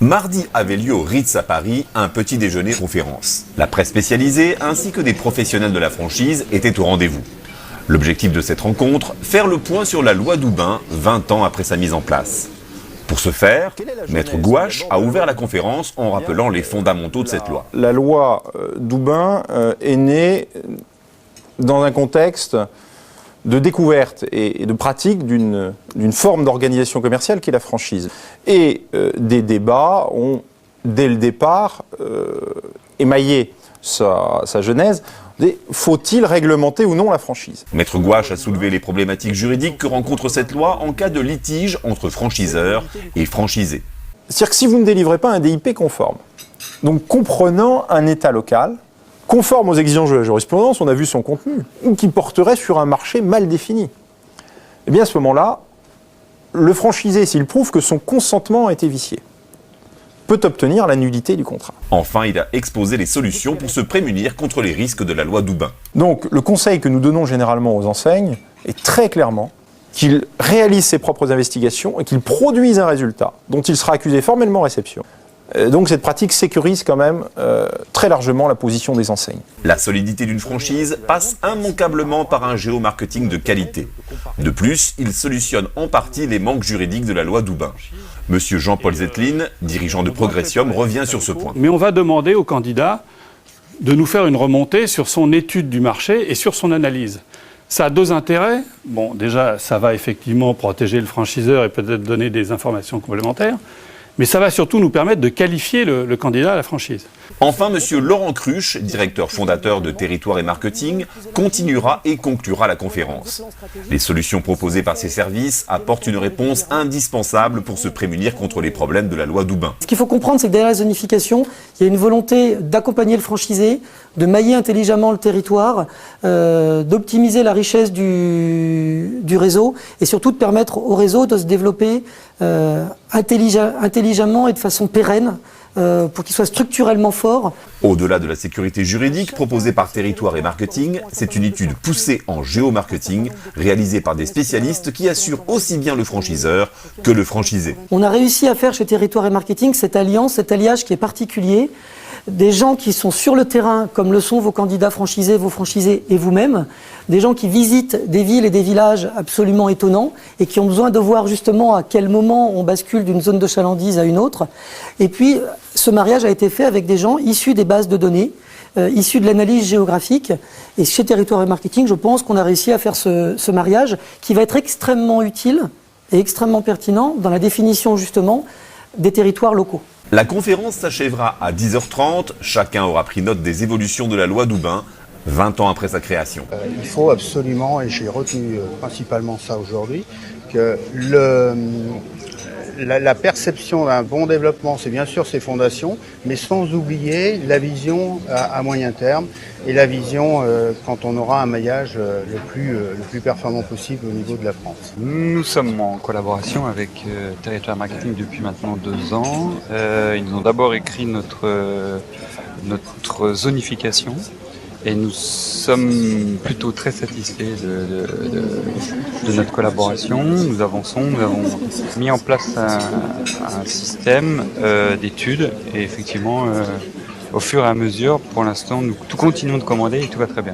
Mardi avait lieu au Ritz à Paris un petit déjeuner conférence. La presse spécialisée ainsi que des professionnels de la franchise étaient au rendez-vous. L'objectif de cette rencontre, faire le point sur la loi Doubin 20 ans après sa mise en place. Pour ce faire, Maître Gouache a ouvert la conférence en rappelant les fondamentaux de cette loi. La loi Doubin est née dans un contexte de découverte et de pratique d'une forme d'organisation commerciale qui est la franchise. Et des débats ont, dès le départ, émaillé sa genèse. Faut-il réglementer ou non la franchise ? Maître Gouache a soulevé les problématiques juridiques que rencontre cette loi en cas de litige entre franchiseurs et franchisés. C'est-à-dire que si vous ne délivrez pas un DIP conforme, donc comprenant un État local, conforme aux exigences de la jurisprudence, on a vu son contenu, ou qui porterait sur un marché mal défini, eh bien à ce moment-là, le franchisé, s'il prouve que son consentement a été vicié, peut obtenir la nullité du contrat. Enfin, il a exposé les solutions pour se prémunir contre les risques de la loi Doubin. Donc le conseil que nous donnons généralement aux enseignes est très clairement qu'ils réalisent ses propres investigations et qu'ils produisent un résultat dont il sera accusé formellement réception. Donc cette pratique sécurise quand même très largement la position des enseignes. La solidité d'une franchise passe immanquablement par un géomarketing de qualité. De plus, il solutionne en partie les manques juridiques de la loi Doubin. Monsieur Jean-Paul Zettlin, dirigeant de Progressium, revient sur ce point. Mais on va demander au candidat de nous faire une remontée sur son étude du marché et sur son analyse. Ça a deux intérêts. Bon, déjà, ça va effectivement protéger le franchiseur et peut-être donner des informations complémentaires. Mais ça va surtout nous permettre de qualifier le candidat à la franchise. Enfin, monsieur Laurent Cruche, directeur fondateur de Territoire et Marketing, continuera et conclura la conférence. Les solutions proposées par ces services apportent une réponse indispensable pour se prémunir contre les problèmes de la loi Doubin. Ce qu'il faut comprendre, c'est que derrière la zonification, il y a une volonté d'accompagner le franchisé, de mailler intelligemment le territoire, d'optimiser la richesse du réseau et surtout de permettre au réseau de se développer intelligemment et de façon pérenne pour qu'il soit structurellement fort. Au-delà de la sécurité juridique proposée par Territoire et Marketing, c'est une étude poussée en géomarketing réalisée par des spécialistes qui assurent aussi bien le franchiseur que le franchisé. On a réussi à faire chez Territoire et Marketing cette alliance, cet alliage qui est particulier. Des gens qui sont sur le terrain, comme le sont vos candidats franchisés, vos franchisés et vous-même, des gens qui visitent des villes et des villages absolument étonnants et qui ont besoin de voir justement à quel moment on bascule d'une zone de chalandise à une autre. Et puis, ce mariage a été fait avec des gens issus des bases de données, issus de l'analyse géographique. Et chez Territoire et Marketing, je pense qu'on a réussi à faire ce mariage qui va être extrêmement utile et extrêmement pertinent dans la définition justement des territoires locaux. La conférence s'achèvera à 10h30. Chacun aura pris note des évolutions de la loi Doubin, 20 ans après sa création. Il faut absolument, et j'ai retenu principalement ça aujourd'hui, que la perception d'un bon développement, c'est bien sûr ses fondations, mais sans oublier la vision à moyen terme et la vision quand on aura un maillage le plus performant possible au niveau de la France. Nous sommes en collaboration avec Territoire Marketing depuis maintenant 2 ans. Ils nous ont d'abord écrit notre zonification. Et nous sommes plutôt très satisfaits de notre collaboration. Nous avançons, nous avons mis en place un système d'études et effectivement, au fur et à mesure, pour l'instant, nous continuons de commander et tout va très bien.